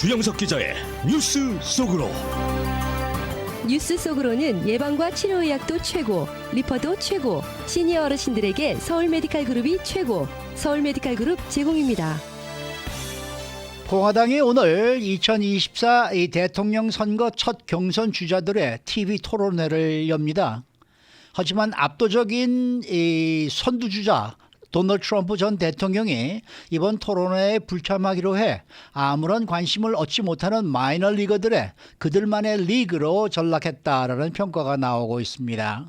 주영석 기자의 뉴스 속으로. 뉴스 속으로는 예방과 치료의학도 최고, 리퍼도 최고, 시니어 어르신들에게 서울메디칼그룹이 최고, 서울메디칼그룹 제공입니다. 공화당이 오늘 2024 대통령 선거 첫 경선 주자들의 TV 토론회를 엽니다. 하지만 압도적인 선두주자 도널드 트럼프 전 대통령이 이번 토론회에 불참하기로 해 아무런 관심을 얻지 못하는 마이너리거들의 그들만의 리그로 전락했다라는 평가가 나오고 있습니다.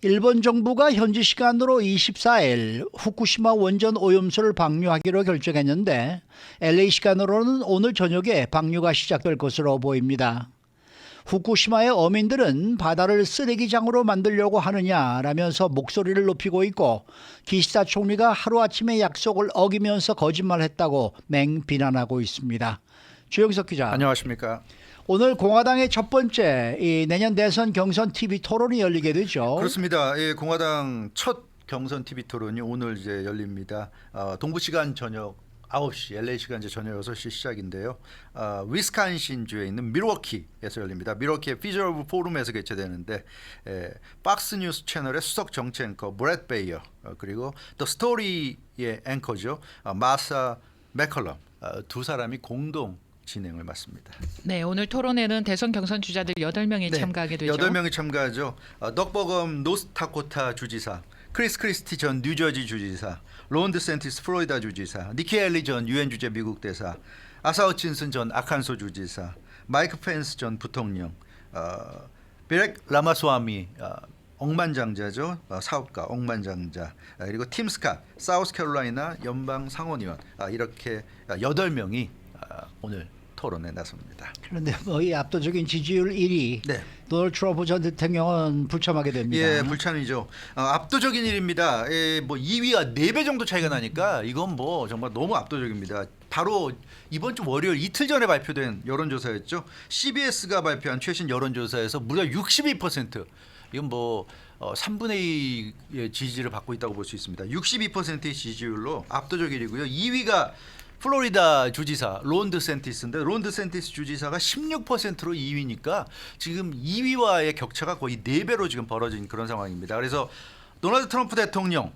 일본 정부가 현지 시간으로 24일 후쿠시마 원전 오염수를 방류하기로 결정했는데 LA 시간으로는 오늘 저녁에 방류가 시작될 것으로 보입니다. 후쿠시마의 어민들은 바다를 쓰레기장으로 만들려고 하느냐라면서 목소리를 높이고 있고, 기시다 총리가 하루아침에 약속을 어기면서 거짓말했다고 맹비난하고 있습니다. 주영석 기자. 안녕하십니까. 오늘 공화당의 첫 번째 내년 대선 경선 TV 토론이 열리게 되죠. 그렇습니다. 공화당 첫 경선 TV 토론이 오늘 이제 열립니다. 동부 시간 저녁 9시, LA 시간 이제 저녁 6시 시작인데요. 위스콘신 주에 있는 밀워키에서 열립니다. 밀워키의 피저러블 포럼에서 개최되는데 박스 뉴스 채널의 수석 정치 앵커 브렛 베이어, 그리고 더 스토리의 앵커죠, 마사 맥컬럼, 두 사람이 공동 진행을 맡습니다. 네, 오늘 토론회는 대선 경선 주자들 8명이 참가하게 되죠. 8명이 참가하죠. 덕버검 노스다코타 주지사, 크리스 크리스티 전 뉴저지 주지사, 론 드센티스 플로리다 주지사, 니키 헬리 전 유엔 주재 미국 대사, 아사 허친슨 전 아칸소 주지사, 마이크 펜스 전 부통령, 비렉 라마스와미 억만장자죠, 사업가 억만장자, 그리고 팀 스캇 사우스캐롤라이나 연방 상원의원, 이렇게 8명이 오늘 토론에 나섭니다. 그런데 이 압도적인 지지율 1위 도널드 트럼프 전 대통령은 불참하게 됩니다. 예, 불참이죠. 압도적인 일입니다. 뭐 2위가 4배 정도 차이가 나니까 이건 뭐 정말 너무 압도적입니다. 바로 이번 주 월요일 이틀 전에 발표된 여론조사였죠. CBS가 발표한 최신 여론조사에서 무려 62%. 이건 뭐 3분의 2의 지지를 받고 있다고 볼 수 있습니다. 62%의 지지율로 압도적 일이고요. 2위가 플로리다 주지사 론 드센티스인데, 론 드센티스 주지사가 16%로 2위니까 지금 2위와의 격차가 거의 4배로 지금 벌어진 그런 상황입니다. 그래서 도널드 트럼프 대통령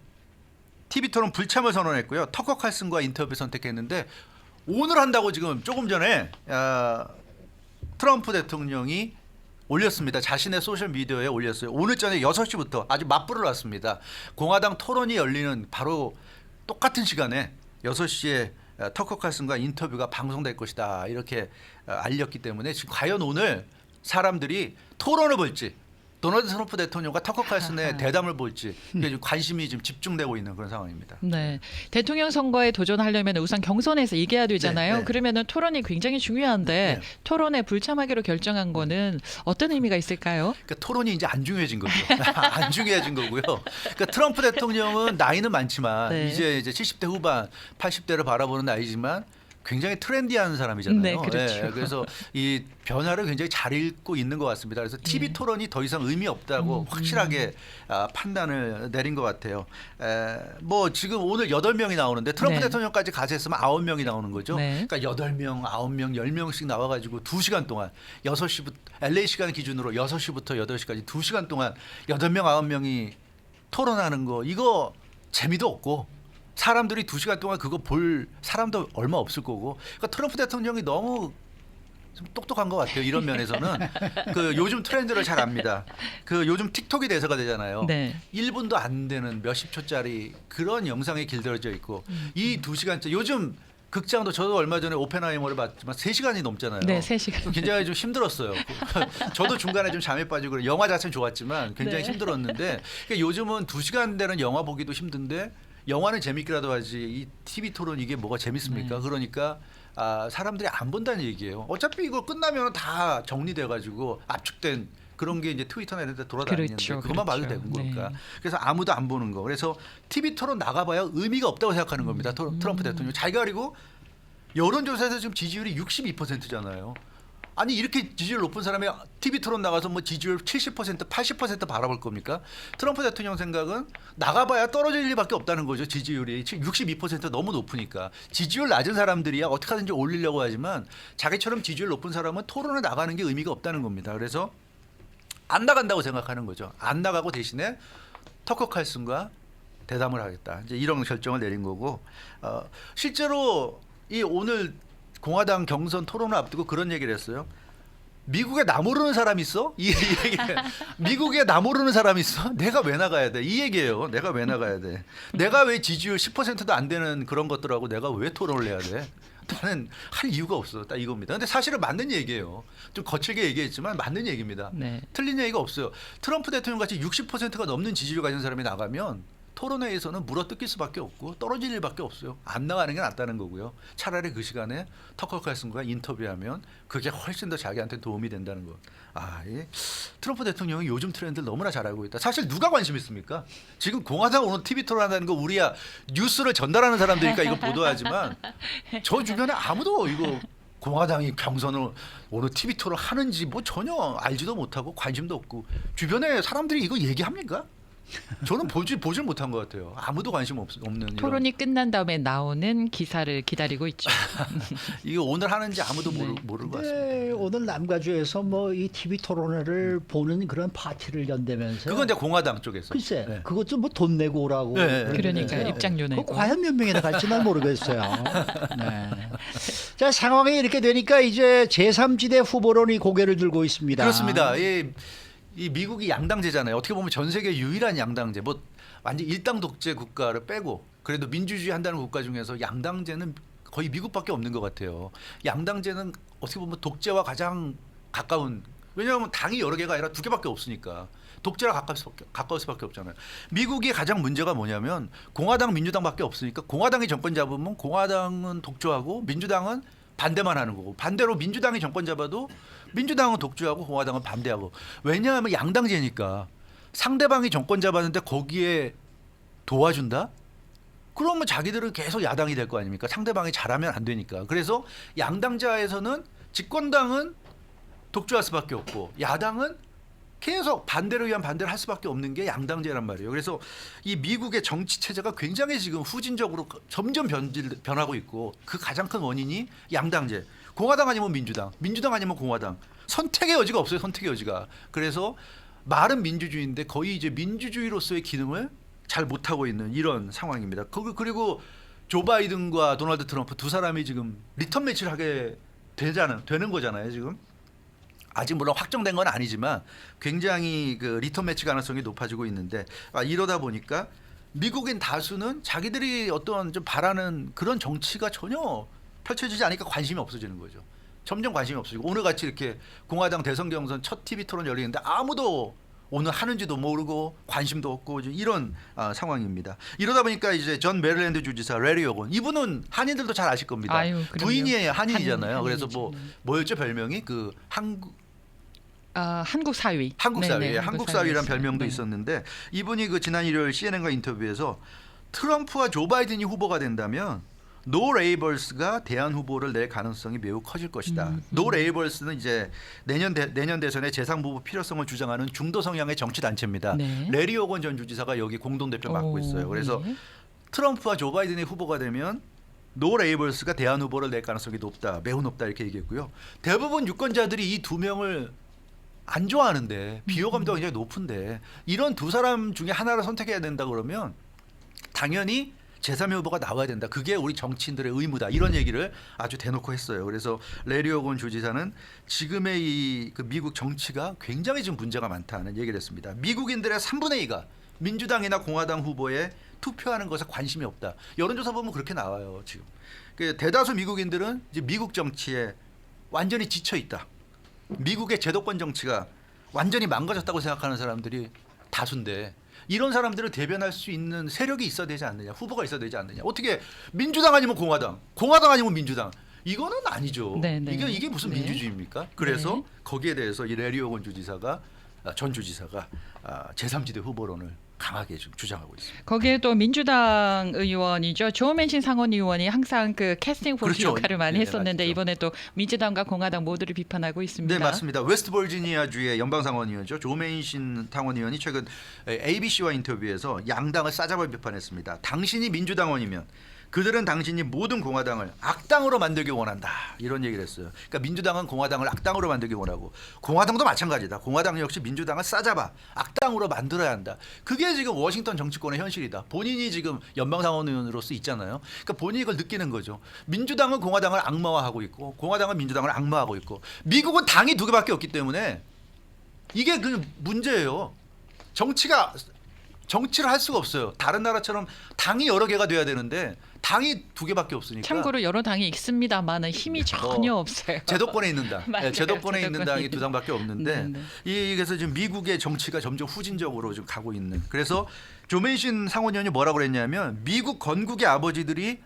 TV 토론 불참을 선언했고요. 터커 칼슨과 인터뷰 선택했는데 오늘 한다고 지금 조금 전에 트럼프 대통령이 올렸습니다. 자신의 소셜 미디어에 올렸어요. 오늘 저녁 6시부터 아주 맞불을 놨습니다. 공화당 토론이 열리는 바로 똑같은 시간에 6시에 터커 칼슨과 인터뷰가 방송될 것이다, 이렇게 알렸기 때문에 지금 과연 오늘 사람들이 토론을 볼지, 도널드 트럼프 대통령과 터커 칼슨의 대담을 볼지, 이게 관심이 지금 집중되고 있는 그런 상황입니다. 네, 대통령 선거에 도전하려면 우선 경선에서 이겨야 되잖아요. 그러면은 토론이 굉장히 중요한데 토론에 불참하기로 결정한 거는 어떤 의미가 있을까요? 그러니까 토론이 이제 안 중요해진 거죠. 안 중요해진 거고요. 그러니까 트럼프 대통령은 나이는 많지만 이제 70대 후반, 80대를 바라보는 나이지만 굉장히 트렌디한 사람이잖아요. 네, 그렇죠. 그래서 이 변화를 굉장히 잘 읽고 있는 것 같습니다. 그래서 TV 토론이 더 이상 의미 없다고 확실하게 판단을 내린 것 같아요. 뭐 지금 오늘 8명이 나오는데 트럼프 대통령까지 가세했으면 9명이 나오는 거죠. 그러니까 8명, 9명, 10명씩 나와가지고 2시간 동안 6시부터 LA 시간 기준으로 6시부터 8시까지 2시간 동안 8명, 9명이 토론하는 거, 이거 재미도 없고 사람들이 2시간 동안 그거 볼 사람도 얼마 없을 거고, 그러니까 트럼프 대통령이 너무 좀 똑똑한 것 같아요. 이런 면에서는 그 요즘 트렌드를 잘 압니다. 그 요즘 틱톡이 대세가 되잖아요. 1분도 안 되는 몇십 초짜리 그런 영상이 길들여져 있고, 이 2시간째 요즘 극장도 저도 얼마 전에 오펜하이머를 봤지만 3시간이 넘잖아요. 네, 3시간. 굉장히 좀 힘들었어요. 저도 중간에 좀 잠에 빠지고, 영화 자체는 좋았지만 굉장히 힘들었는데, 그러니까 요즘은 2시간 되는 영화 보기도 힘든데 영화는 재밌기라도 하지 이 TV 토론 이게 뭐가 재밌습니까? 그러니까 사람들이 안 본다는 얘기예요. 어차피 이거 끝나면 다 정리돼가지고 압축된 그런 게 이제 트위터나 이런 데 돌아다니는데 그것만 봐도 되는 거니까. 그래서 아무도 안 보는 거. 그래서 TV 토론 나가봐야 의미가 없다고 생각하는 겁니다. 트럼프 대통령. 자기가, 그리고 여론조사에서 지금 지지율이 62%잖아요. 아니 이렇게 지지율 높은 사람이 TV 토론 나가서 뭐 지지율 70% 80% 바라볼 겁니까? 트럼프 대통령 생각은 나가봐야 떨어질 일밖에 없다는 거죠. 지지율이 62% 너무 높으니까 지지율 낮은 사람들이야 어떻게 하든지 올리려고 하지만 자기처럼 지지율 높은 사람은 토론에 나가는 게 의미가 없다는 겁니다. 그래서 안 나간다고 생각하는 거죠. 안 나가고 대신에 터커 칼슨과 대담을 하겠다. 이제 이런 결정을 내린 거고 실제로 이 오늘 공화당 경선 토론을 앞두고 그런 얘기를 했어요. 미국에 나 모르는 사람 있어? 이 얘기. 미국에 나 모르는 사람 있어? 내가 왜 나가야 돼? 이 얘기예요. 내가 왜 나가야 돼? 내가 왜 지지율 10%도 안 되는 그런 것들하고 내가 왜 토론을 해야 돼? 나는 할 이유가 없어. 딱 이겁니다. 근데 사실은 맞는 얘기예요. 좀 거칠게 얘기했지만 맞는 얘기입니다. 네. 틀린 얘기가 없어요. 트럼프 대통령 같이 60%가 넘는 지지율 가진 사람이 나가면 토론회에서는 물어뜯길 수밖에 없고 떨어질 일밖에 없어요. 안 나가는 게 낫다는 거고요. 차라리 그 시간에 터커 칼슨과 인터뷰하면 그게 훨씬 더 자기한테 도움이 된다는 거. 이 트럼프 대통령이 요즘 트렌드를 너무나 잘 알고 있다. 사실 누가 관심 있습니까? 지금 공화당 오늘 TV 토론한다는 거 우리야 뉴스를 전달하는 사람들이니까 이거 보도하지만 저 주변에 아무도 이거 공화당이 경선을 오늘 TV 토론 하는지 뭐 전혀 알지도 못하고 관심도 없고 주변에 사람들이 이거 얘기합니까? 저는 보질 못한 것 같아요. 아무도 관심 없는 토론이 끝난 다음에 나오는 기사를 기다리고 있죠. 이거 오늘 하는지 아무도 모를 것 같습니다. 네, 오늘 남가주에서 뭐 이 TV 토론회를 보는 그런 파티를 연대면서 그건 이제 공화당 쪽에서. 글쎄 네. 그것도 뭐 돈 내고 오라고. 네. 그러니까 그러는데 입장료 내고. 그거 과연 몇 명이나 갈지 난 모르겠어요. 네. 자 상황이 이렇게 되니까 이제 제3지대 후보론이 고개를 들고 있습니다. 그렇습니다. 이 미국이 양당제잖아요. 어떻게 보면 전 세계 유일한 양당제. 뭐 완전 일당 독재 국가를 빼고 그래도 민주주의 한다는 국가 중에서 양당제는 거의 미국밖에 없는 것 같아요. 양당제는 어떻게 보면 독재와 가장 가까운. 왜냐하면 당이 여러 개가 아니라 두 개밖에 없으니까. 독재랑 가까울 수밖에 없잖아요. 미국의 가장 문제가 뭐냐면 공화당, 민주당밖에 없으니까 공화당이 정권 잡으면 공화당은 독주하고 민주당은 반대만 하는 거고 반대로 민주당이 정권 잡아도 민주당은 독주하고 공화당은 반대하고 왜냐하면 양당제니까 상대방이 정권 잡았는데 거기에 도와준다? 그러면 자기들은 계속 야당이 될 거 아닙니까? 상대방이 잘하면 안 되니까. 그래서 양당제에서는 집권당은 독주할 수밖에 없고 야당은 계속 반대를 위한 반대를 할 수밖에 없는 게 양당제란 말이에요. 그래서 이 미국의 정치 체제가 굉장히 지금 후진적으로 점점 변하고 있고 그 가장 큰 원인이 양당제. 공화당 아니면 민주당, 민주당 아니면 공화당. 선택의 여지가 없어요. 선택의 여지가. 그래서 말은 민주주의인데 거의 이제 민주주의로서의 기능을 잘 못하고 있는 이런 상황입니다. 그리고 조 바이든과 도널드 트럼프 두 사람이 지금 리턴 매치를 하게 되는 거잖아요. 지금. 아직 물론 확정된 건 아니지만 굉장히 그 리턴 매치 가능성이 높아지고 있는데 이러다 보니까 미국인 다수는 자기들이 어떤 좀 바라는 그런 정치가 전혀 펼쳐지지 않으니까 관심이 없어지는 거죠. 점점 관심이 없어지고 오늘 같이 이렇게 공화당 대선 경선 첫 TV 토론 열리는데 아무도 오늘 하는지도 모르고 관심도 없고 이런 상황입니다. 이러다 보니까 이제 전 메릴랜드 주지사 레리 오건 이분은 한인들도 잘 아실 겁니다. 아유, 부인이 한인이잖아요. 그래서 한인이죠. 뭐였죠 별명이 그 한국 사위. 한국 사위, 네네, 한국 사위란 별명도 네. 있었는데 이분이 그 지난 일요일 CNN과 인터뷰에서 트럼프와 조 바이든이 후보가 된다면 노 레이벌스가 대안 후보를 낼 가능성이 매우 커질 것이다. 노 레이벌스는 이제 내년 대선에 재상 후보 필요성을 주장하는 중도 성향의 정치 단체입니다. 네. 레리 오건 전 주지사가 여기 공동 대표 맡고 있어요. 그래서 네. 트럼프와 조 바이든이 후보가 되면 노 레이벌스가 대안 후보를 낼 가능성이 높다, 매우 높다 이렇게 얘기했고요. 대부분 유권자들이 이 두 명을 안 좋아하는데 비호감도 굉장히 높은데 이런 두 사람 중에 하나를 선택해야 된다 그러면 당연히 제3의 후보가 나와야 된다. 그게 우리 정치인들의 의무다. 이런 얘기를 아주 대놓고 했어요. 그래서 레리 오건 주지사는 지금의 이 그 미국 정치가 굉장히 지금 문제가 많다는 얘기를 했습니다. 미국인들의 3분의 2가 민주당이나 공화당 후보에 투표하는 것에 관심이 없다. 여론조사 보면 그렇게 나와요. 지금 그 대다수 미국인들은 이제 미국 정치에 완전히 지쳐 있다. 미국의 제도권 정치가 완전히 망가졌다고 생각하는 사람들이 다수인데 이런 사람들을 대변할 수 있는 세력이 있어야 되지 않느냐, 후보가 있어야 되지 않느냐. 어떻게 민주당 아니면 공화당, 공화당 아니면 민주당. 이거는 아니죠. 네네. 이게 무슨 네. 민주주의입니까? 그래서 네. 거기에 대해서 이 레리 오건 주지사가 전 주지사가 제3지대 후보론을 강하게 지금 주장하고 있습니다. 거기에 또 민주당 의원이죠. 조맨신 상원 의원이 항상 그 캐스팅 보트 그렇죠. 역할을 많이 네, 했었는데 맞죠. 이번에 또 민주당과 공화당 모두를 비판하고 있습니다. 네, 맞습니다. 웨스트버지니아주의 연방상원의원이죠. 조메인신 상원의원이 최근 ABC와 인터뷰에서 양당을 싸잡아 비판했습니다. 당신이 민주당원이면 그들은 당신이 모든 공화당을 악당으로 만들기 원한다. 이런 얘기를 했어요. 그러니까 민주당은 공화당을 악당으로 만들기 원하고 공화당도 마찬가지다. 공화당 역시 민주당을 싸잡아 악당으로 만들어야 한다. 그게 지금 워싱턴 정치권의 현실이다. 본인이 지금 연방상원의원으로서 있잖아요. 그러니까 본인이 그걸 느끼는 거죠. 민주당은 공화당을 악마화하고 있고 공화당은 민주당을 악마하고 있고 미국은 당이 두 개밖에 없기 때문에 이게 그 문제예요. 정치를 할 수가 없어요. 다른 나라처럼 당이 여러 개가 돼야 되는데 당이 두 개밖에 없으니까. 참고로 여러 당이 있습니다만은 힘이 전혀 없어요. 제도권에 있는 당, 맞아요. 제도권에 있는 제도권에 당이 두 당밖에 없는데 네, 그래서 지금 미국의 정치가 점점 후진적으로 좀 가고 있는. 그래서 조메이신 상원의원이 뭐라고 그랬냐면 미국 건국의 아버지들이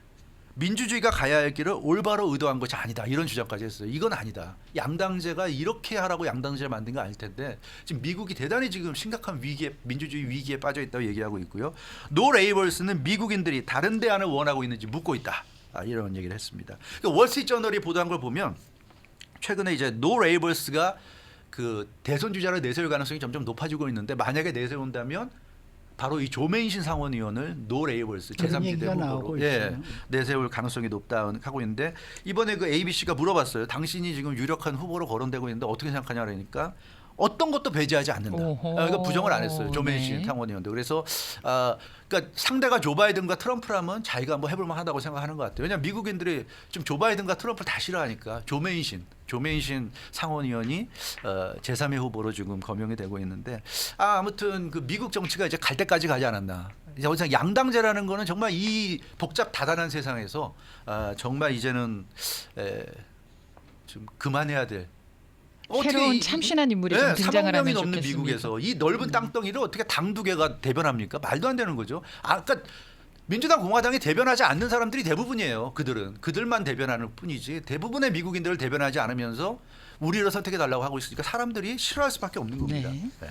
민주주의가 가야 할 길을 올바로 의도한 것이 아니다. 이런 주장까지 했어요. 이건 아니다. 양당제가 이렇게 하라고 양당제를 만든 거 아닐 텐데 지금 미국이 대단히 지금 심각한 위기에 민주주의 위기에 빠져 있다고 얘기하고 있고요. 노 레이벌스는 미국인들이 다른 대안을 원하고 있는지 묻고 있다. 이런 얘기를 했습니다. 그러니까 월스트리트저널이 보도한 걸 보면 최근에 이제 노 레이벌스가 그 대선 주자를 내세울 가능성이 점점 높아지고 있는데 만약에 내세운다면 바로 이 조메인신 상원의원을 노 레이벌스 그런 제3지대 얘기가 나오고 후보로 있어요. 내세울 가능성이 높다 하고 있는데 이번에 그 ABC가 물어봤어요. 당신이 지금 유력한 후보로 거론되고 있는데 어떻게 생각하냐 그러니까 어떤 것도 배제하지 않는다. 오호. 그러니까 부정을 안 했어요. 조메인신 네. 상원의원도. 그래서 그러니까 상대가 조 바이든과 트럼프라면 자기가 한번 해볼 만하다고 생각하는 것 같아요. 왜냐하면 미국인들이 좀 조 바이든과 트럼프를 다 싫어하니까 조메인신 상원의원이 제3의 후보로 지금 거명이 되고 있는데 아무튼 그 미국 정치가 이제 갈 때까지 가지 않았나. 이제 양당제라는 거는 정말 이 복잡 다단한 세상에서 정말 이제는 좀 그만해야 될 새로운 참신한 인물이 좀 등장을 3억 명이 하면 넘는 좋겠습니다. 미국에서 이 넓은 땅덩이를 어떻게 당 두 개가 대변합니까? 말도 안 되는 거죠. 그러니까 민주당 공화당이 대변하지 않는 사람들이 대부분이에요. 그들만 대변하는 뿐이지 대부분의 미국인들을 대변하지 않으면서 우리를 선택해 달라고 하고 있으니까 사람들이 싫어할 수밖에 없는 겁니다. 네. 네.